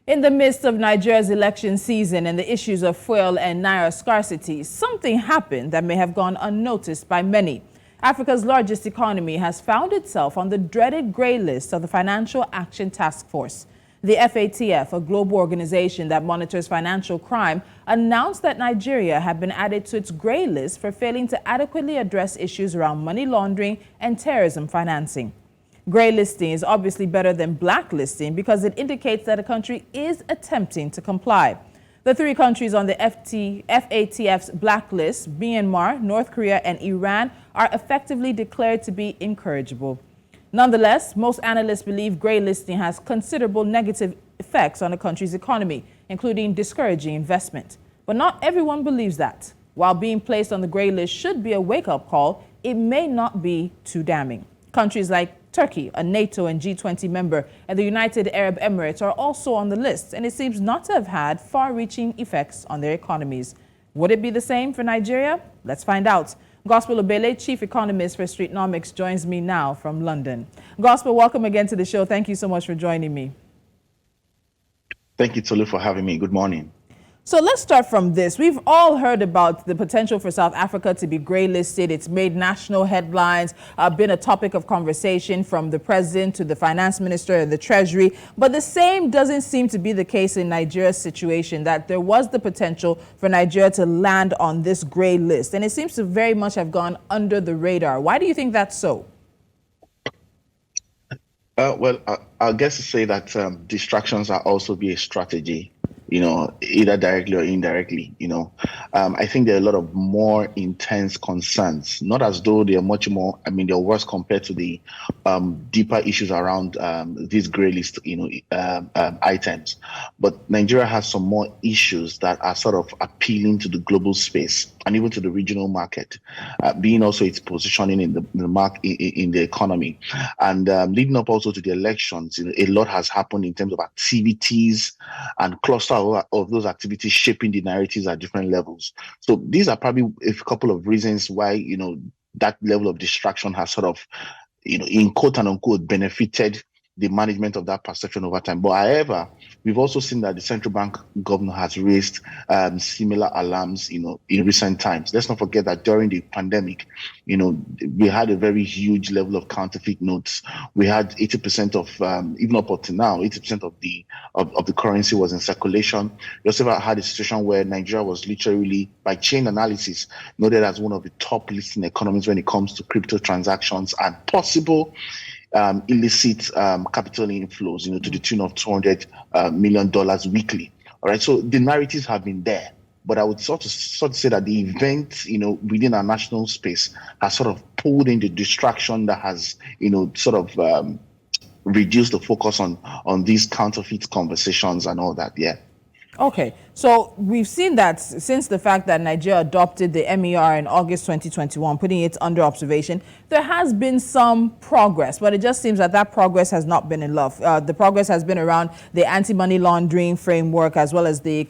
In the midst of Nigeria's election season and the issues of fuel and naira scarcity, something happened that may have gone unnoticed by many. Africa's largest economy has found itself on the dreaded grey list of the Financial Action Task Force. The FATF, a global organization that monitors financial crime, announced that Nigeria had been added to its grey list for failing to adequately address issues around money laundering and terrorism financing. Grey listing is obviously better than blacklisting because it indicates that a country is attempting to comply. The three countries on the FATF's blacklist, Myanmar, North Korea, and Iran, are effectively declared to be incorrigible. Nonetheless, most analysts believe grey listing has considerable negative effects on a country's economy, including discouraging investment. But not everyone believes that. While being placed on the grey list should be a wake-up call, it may not be too damning. Countries like Turkey, a NATO and G20 member, and the United Arab Emirates are also on the list, and it seems not to have had far-reaching effects on their economies. Would it be the same for Nigeria? Let's find out. Gospel Obele, Chief Economist for Streetnomics, joins me now from London. Gospel, welcome again to the show. Thank you so much for joining me. Thank you, Tolu, for having me. Good morning. So let's start from this. We've all heard about the potential for South Africa to be grey listed. It's made national headlines, been a topic of conversation from the president to the finance minister and the treasury. But the same doesn't seem to be the case in Nigeria's situation, that there was the potential for Nigeria to land on this grey list. And it seems to very much have gone under the radar. Why do you think that's so? I guess to say that distractions are also be a strategy, either directly or indirectly. I think there are a lot of more intense concerns, not as though they are much more, they're worse compared to the deeper issues around these grey list, items. But Nigeria has some more issues that are sort of appealing to the global space and even to the regional market, being also its positioning in the economy. And leading up also to the elections, a lot has happened in terms of activities and cluster of those activities shaping the narratives at different levels. So these are probably a couple of reasons why, that level of distraction has sort of, in quote and unquote, benefited the management of that perception over time. But however, we've also seen that the central bank governor has raised similar alarms, in recent times. Let's not forget that during the pandemic, we had a very huge level of counterfeit notes. We had 80% of, even up until now, 80% of the currency was in circulation. We also had a situation where Nigeria was literally, by chain analysis, noted as one of the top listing economies when it comes to crypto transactions and possible illicit capital inflows, to the tune of $200 million weekly. All right, so the narratives have been there, but I would sort of say that the event, within our national space has sort of pulled in the distraction that has, sort of reduced the focus on these counterfeit conversations and all that. Yeah. Okay, so we've seen that since the fact that Nigeria adopted the MER in August 2021, putting it under observation, there has been some progress, but it just seems that progress has not been enough. The progress has been around the anti-money laundering framework, as well as the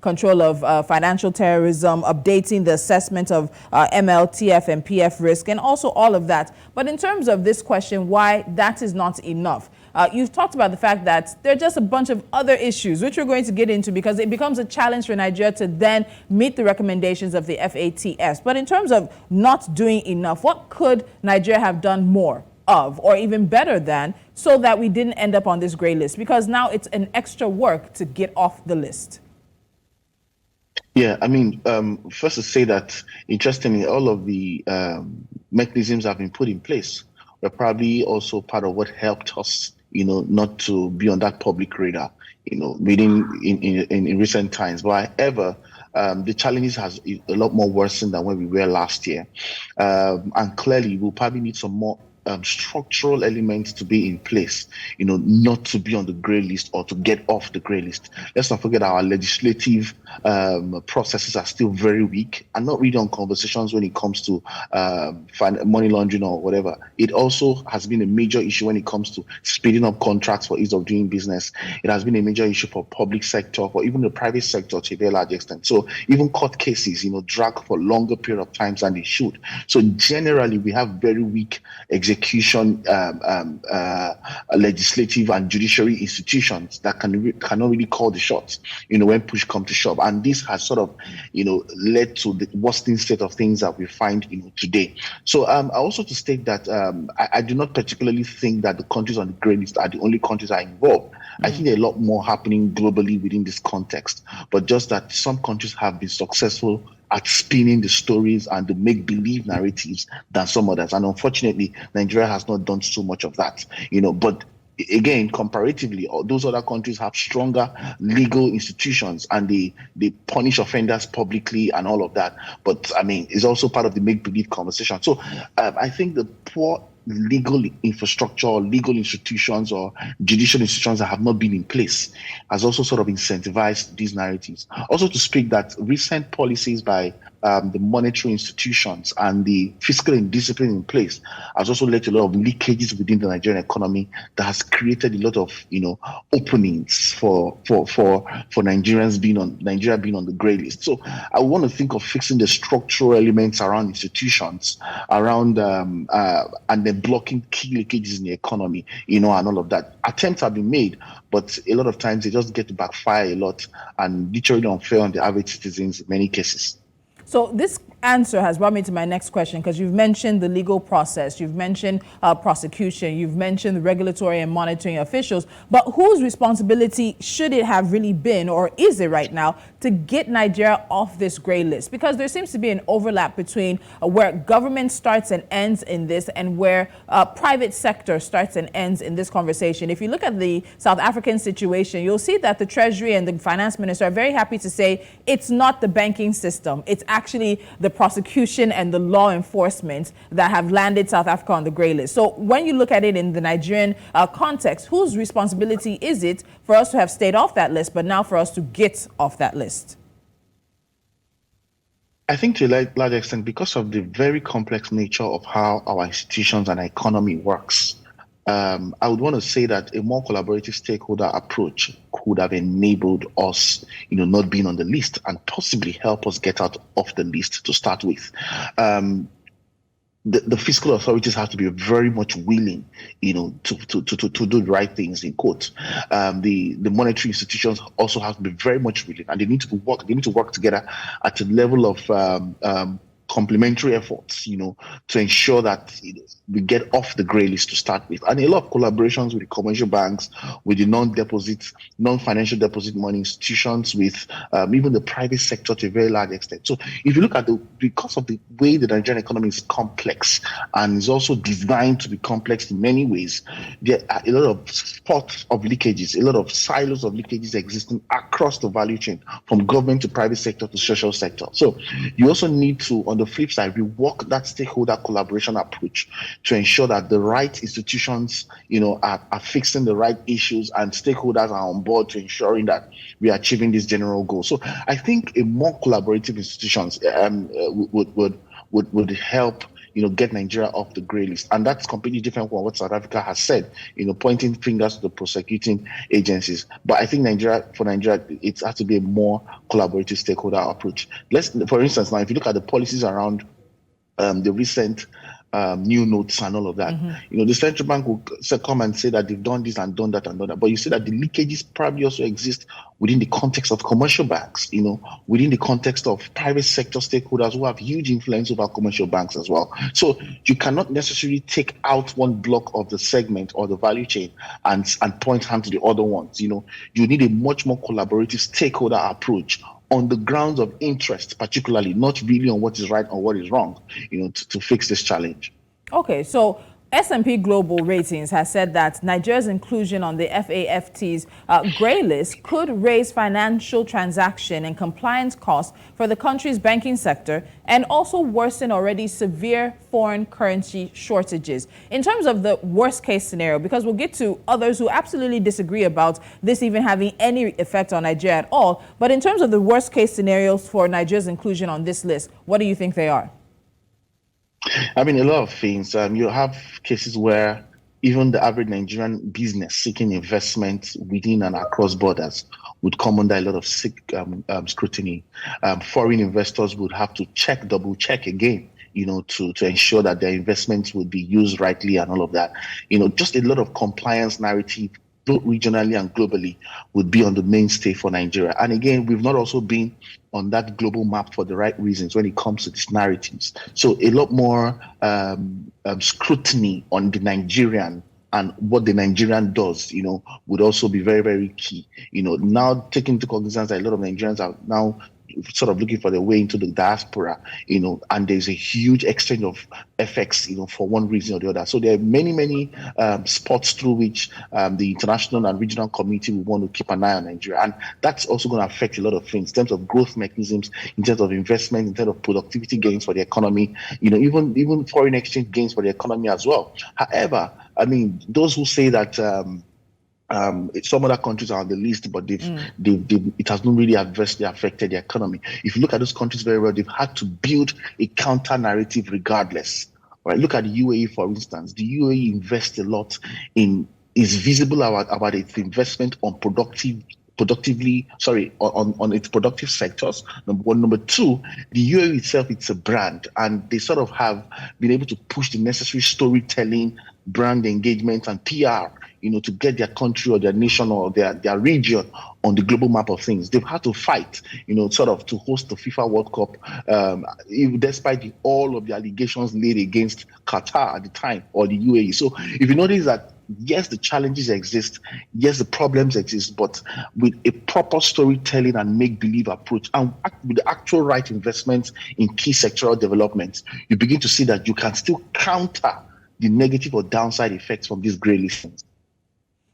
control of financial terrorism, updating the assessment of MLTF and PF risk, and also all of that. But in terms of this question, why that is not enough, you've talked about the fact that there are just a bunch of other issues, which we're going to get into because it becomes a challenge for Nigeria to then meet the recommendations of the FATF. But in terms of not doing enough, what could Nigeria have done more of, or even better than, so that we didn't end up on this grey list? Because now it's an extra work to get off the list. Yeah, first to say that, interestingly, all of the mechanisms have been put in place. Were probably also part of what helped us, not to be on that public radar, within in recent times. But however, the challenges has a lot more worsened than when we were last year. And clearly, we'll probably need some more structural elements to be in place, not to be on the grey list or to get off the grey list. Let's not forget our legislative processes are still very weak and not really on conversations when it comes to money laundering or whatever. It also has been a major issue when it comes to speeding up contracts for ease of doing business. It has been a major issue for public sector, for even the private sector to a very large extent. So even court cases, drag for longer period of times than they should. So generally, we have very weak executive execution, legislative and judiciary institutions that cannot really call the shots, when push comes to shove. And this has sort of, led to the worsening state of things that we find, today. So also to state that I do not particularly think that the countries on the grey list are the only countries that are involved. I think there are a lot more happening globally within this context, but just that some countries have been successful at spinning the stories and the make-believe narratives than some others. And unfortunately, Nigeria has not done so much of that, but again, comparatively, those other countries have stronger legal institutions and they punish offenders publicly and all of that. But I mean, it's also part of the make-believe conversation. So I think the poor legal infrastructure, or legal institutions or judicial institutions that have not been in place has also sort of incentivized these narratives. Also to speak that recent policies by the monetary institutions and the fiscal discipline in place has also led to a lot of leakages within the Nigerian economy that has created a lot of openings for Nigeria being on the grey list. So I want to think of fixing the structural elements around institutions, around and then blocking key leakages in the economy, and all of that. Attempts have been made, but a lot of times they just get to backfire a lot and literally unfair on the average citizens in many cases. So this answer has brought me to my next question, because you've mentioned the legal process, you've mentioned prosecution, you've mentioned the regulatory and monitoring officials, but whose responsibility should it have really been, or is it right now, to get Nigeria off this gray list? Because there seems to be an overlap between where government starts and ends in this and where private sector starts and ends in this conversation. If you look at the South African situation, you'll see that the Treasury and the Finance Minister are very happy to say it's not the banking system, it's actually the prosecution and the law enforcement that have landed South Africa on the grey list. So when you look at it in the Nigerian context, whose responsibility is it for us to have stayed off that list, but now for us to get off that list? I think to a large extent, because of the very complex nature of how our institutions and economy works, I would want to say that a more collaborative stakeholder approach could have enabled us, not being on the list and possibly help us get out of the list to start with. The fiscal authorities have to be very much willing, to do the right things, in quotes. The monetary institutions also have to be very much willing, and they need to work. They need to work together at a level of complementary efforts, to ensure that we get off the grey list to start with. And a lot of collaborations with the commercial banks, with the non-financial deposit money institutions, with even the private sector to a very large extent. So if you look at because of the way the Nigerian economy is complex and is also designed to be complex in many ways, there are a lot of spots of leakages, a lot of silos of leakages existing across the value chain, from government to private sector to social sector. So you also need to, on the flip side, rework that stakeholder collaboration approach to ensure that the right institutions, are fixing the right issues and stakeholders are on board to ensuring that we are achieving this general goal. So I think a more collaborative institutions would help, get Nigeria off the grey list. And that's completely different from what South Africa has said, pointing fingers to the prosecuting agencies. But I think for Nigeria, it has to be a more collaborative stakeholder approach. For instance, now, if you look at the policies around the recent new notes and all of that, the central bank will come and say that they've done this and done that and done that. But you see that the leakages probably also exist within the context of commercial banks, within the context of private sector stakeholders who have huge influence over commercial banks as well. So you cannot necessarily take out one block of the segment or the value chain and point hand to the other ones. You need a much more collaborative stakeholder approach on the grounds of interest, particularly, not really on what is right or what is wrong, to fix this challenge. Okay, so S&P Global Ratings has said that Nigeria's inclusion on the FAFT's grey list could raise financial transaction and compliance costs for the country's banking sector and also worsen already severe foreign currency shortages. In terms of the worst case scenario, because we'll get to others who absolutely disagree about this even having any effect on Nigeria at all, but in terms of the worst case scenarios for Nigeria's inclusion on this list, what do you think they are? I mean, a lot of things. You have cases where even the average Nigerian business seeking investment within and across borders would come under a lot of scrutiny. Foreign investors would have to double check again, to ensure that their investments would be used rightly and all of that. Just a lot of compliance narrative, both regionally and globally, would be on the mainstay for Nigeria. And again, we've not also been on that global map for the right reasons when it comes to these narratives. So a lot more scrutiny on the Nigerian and what the Nigerian does, would also be very, very key. Now taking into cognizance that a lot of Nigerians are now sort of looking for their way into the diaspora, and there's a huge exchange of effects, for one reason or the other. So there are many, many spots through which the international and regional community will want to keep an eye on Nigeria. And that's also going to affect a lot of things in terms of growth mechanisms, in terms of investment, in terms of productivity gains for the economy, even foreign exchange gains for the economy as well. However, I mean, those who say that some other countries are on the list, but it has not really adversely affected the economy. If you look at those countries very well, they've had to build a counter narrative regardless. Right? Look at the UAE, for instance. The UAE invests a lot is visible about its investment on on its productive sectors, number one. Number two, the UAE itself, it's a brand, and they sort of have been able to push the necessary storytelling, brand engagement, and PR, to get their country or their nation or their region on the global map of things. They've had to fight, sort of to host the FIFA World Cup, despite all of the allegations laid against Qatar at the time, or the UAE. So if you notice that, yes, the challenges exist, yes, the problems exist, but with a proper storytelling and make-believe approach, and with the actual right investments in key sectoral developments, you begin to see that you can still counter the negative or downside effects from these grey listings.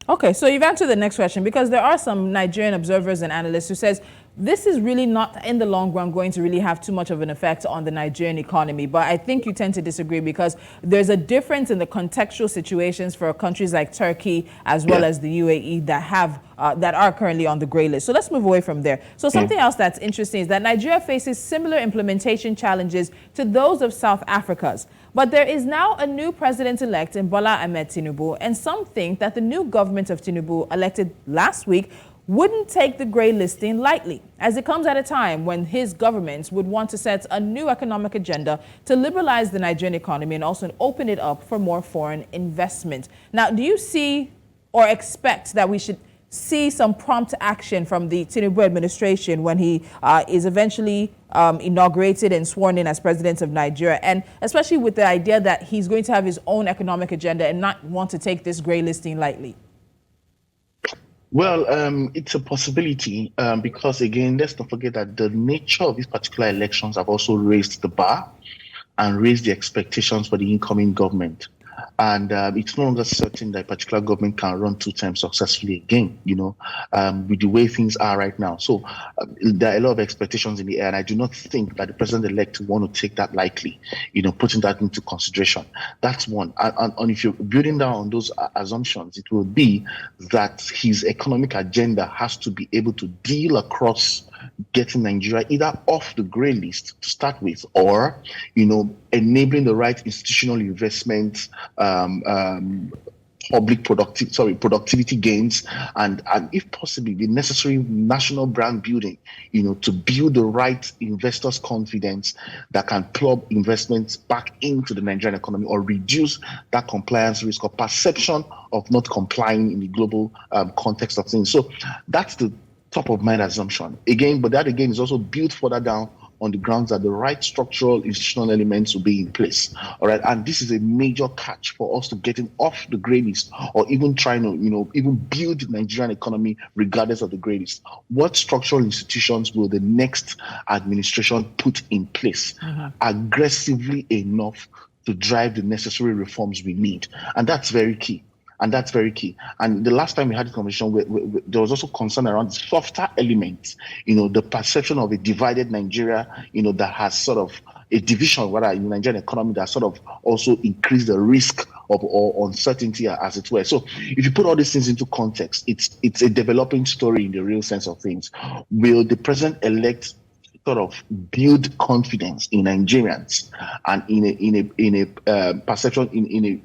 Okay, so you've answered the next question, because there are some Nigerian observers and analysts who says this is really not in the long run going to really have too much of an effect on the Nigerian economy. But I think you tend to disagree, because there's a difference in the contextual situations for countries like Turkey as well as the UAE that are currently on the grey list. So let's move away from there. So something else that's interesting is that Nigeria faces similar implementation challenges to those of South Africa's. But there is now a new president-elect in Bola Ahmed Tinubu, and some think that the new government of Tinubu, elected last week, wouldn't take the grey listing lightly, as it comes at a time when his government would want to set a new economic agenda to liberalize the Nigerian economy and also open it up for more foreign investment. Now, do you see or expect that we should see some prompt action from the Tinubu administration when he is eventually inaugurated and sworn in as president of Nigeria, and especially with the idea that he's going to have his own economic agenda and not want to take this grey listing lightly? Well, it's a possibility because, again, let's not forget that the nature of these particular elections have also raised the bar and raised the expectations for the incoming government. And it's no longer certain that a particular government can run 2 terms successfully again, with the way things are right now. So there are a lot of expectations in the air, and I do not think that the president-elect will want to take that lightly, putting that into consideration. That's one. And if you're building down on those assumptions, it will be that his economic agenda has to be able to deal across getting Nigeria either off the grey list to start with, or enabling the right institutional investment, productivity gains, and if possibly the necessary national brand building, to build the right investors' confidence that can plug investments back into the Nigerian economy, or reduce that compliance risk or perception of not complying in the global context of things. So that's the top of mind assumption. Again, but that again is also built further down on the grounds that the right structural institutional elements will be in place. All right. And this is a major catch for us to getting off the grey list, or even trying to, even build the Nigerian economy regardless of the grey list. What structural institutions will the next administration put in place aggressively enough to drive the necessary reforms we need? And that's very key. And the last time we had a conversation, there was also concern around softer elements, the perception of a divided Nigeria, that has sort of a division, in the Nigerian economy, that sort of also increased the risk of or uncertainty, as it were. So if you put all these things into context, it's a developing story in the real sense of things. Will the president-elect sort of build confidence in Nigerians and in a perception in a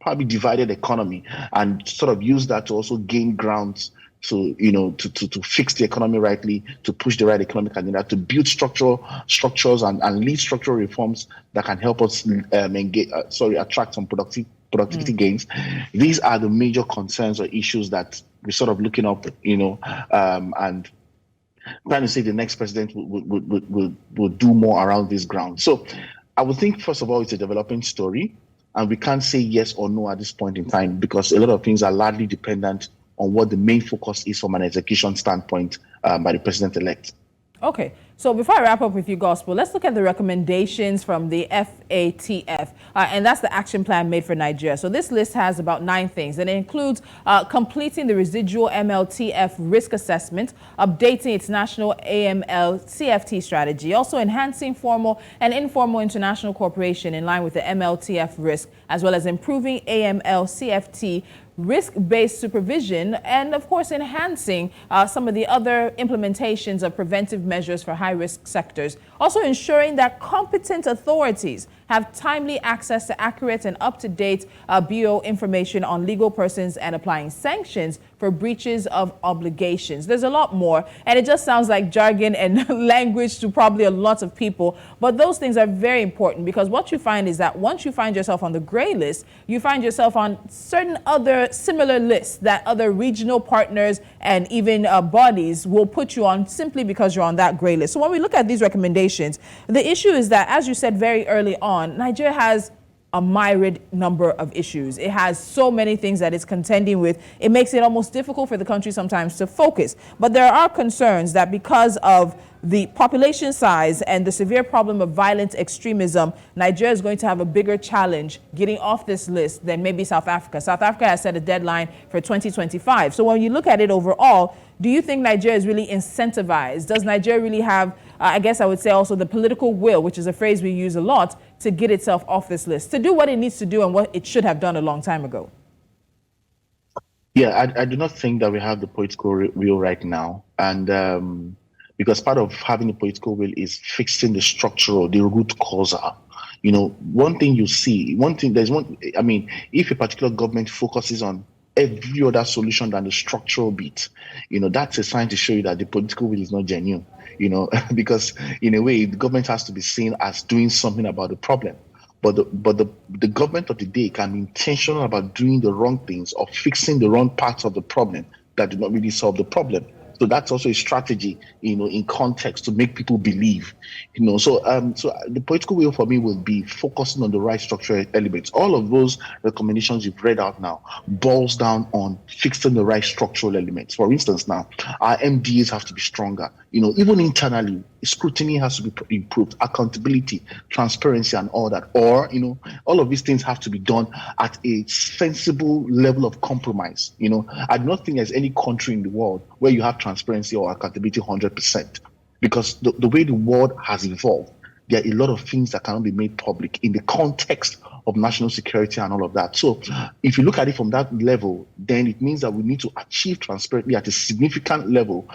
probably divided economy, and sort of use that to also gain grounds to, to fix the economy rightly, to push the right economic agenda, to build structures and lead structural reforms that can help us attract some productivity gains. These are the major concerns or issues that we're sort of looking up, and trying to say the next president would do more around this ground. So I would think, first of all, it's a developing story, and we can't say yes or no at this point in time because a lot of things are largely dependent on what the main focus is from an execution standpoint by the president-elect. Okay, so before I wrap up with you, Gospel, let's look at the recommendations from the FATF, and that's the action plan made for Nigeria. So this list has about 9 things, and it includes completing the residual MLTF risk assessment, updating its national AML-CFT strategy, also enhancing formal and informal international cooperation in line with the MLTF risk, as well as improving AML-CFT risk-based supervision, and of course enhancing some of the other implementations of preventive measures for high-risk sectors. Also ensuring that competent authorities have timely access to accurate and up-to-date BO information on legal persons and applying sanctions for breaches of obligations. There's a lot more, and it just sounds like jargon and language to probably a lot of people, but those things are very important because what you find is that once you find yourself on the gray list, you find yourself on certain other similar lists that other regional partners and even bodies will put you on simply because you're on that gray list. So when we look at these recommendations, the issue is that, as you said very early on, Nigeria has a myriad number of issues. It has so many things that it's contending with. It makes it almost difficult for the country sometimes to focus. But there are concerns that because of the population size and the severe problem of violent extremism, Nigeria is going to have a bigger challenge getting off this list than maybe South Africa. South Africa has set a deadline for 2025. So when you look at it overall, do you think Nigeria is really incentivized? Does Nigeria really have, I guess I would say also the political will, which is a phrase we use a lot, to get itself off this list, to do what it needs to do and what it should have done a long time ago? Yeah, I do not think that we have the political will right now. And because part of having the political will is fixing the structural, the root cause. One thing you see, if a particular government focuses on every other solution than the structural bit, that's a sign to show you that the political will is not genuine, because in a way, the government has to be seen as doing something about the problem. But the government of the day can be intentional about doing the wrong things or fixing the wrong parts of the problem that do not really solve the problem. So that's also a strategy, in context to make people believe, So the political will for me will be focusing on the right structural elements. All of those recommendations you've read out now boils down on fixing the right structural elements. For instance, now our MDAs have to be stronger. Even internally, scrutiny has to be improved, accountability, transparency, and all that. Or, all of these things have to be done at a sensible level of compromise. I do not think there's any country in the world where you have transparency or accountability 100%, because the way the world has evolved, there are a lot of things that cannot be made public in the context of national security and all of that. So if you look at it from that level, then it means that we need to achieve transparency at a significant level,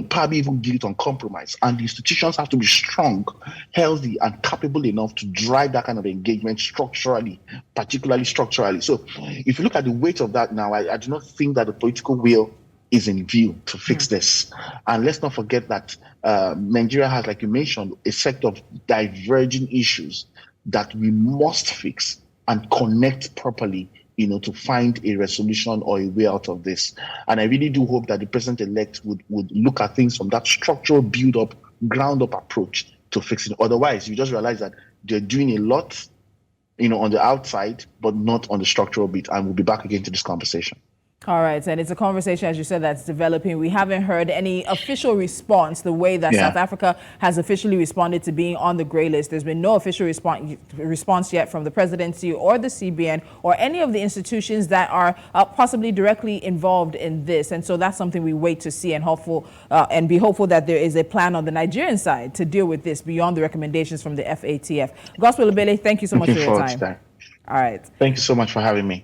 probably even do it on compromise. And the institutions have to be strong, healthy, and capable enough to drive that kind of engagement structurally, particularly structurally. So if you look at the weight of that now, I do not think that the political will is in view to fix this. And let's not forget that Nigeria has, like you mentioned, a set of diverging issues that we must fix and connect properly, to find a resolution or a way out of this. And I really do hope that the president-elect would look at things from that structural build-up, ground-up approach to fix it. Otherwise, you just realize that they're doing a lot, on the outside, but not on the structural bit. And we'll be back again to this conversation. All right, and it's a conversation, as you said, that's developing. We haven't heard any official response the way that South Africa has officially responded to being on the gray list. There's been no official response yet from the presidency or the CBN or any of the institutions that are possibly directly involved in this. And so that's something we wait to see and be hopeful that there is a plan on the Nigerian side to deal with this beyond the recommendations from the FATF. Gospel Obele, thank you so much for your time. All right. Thank you so much for having me.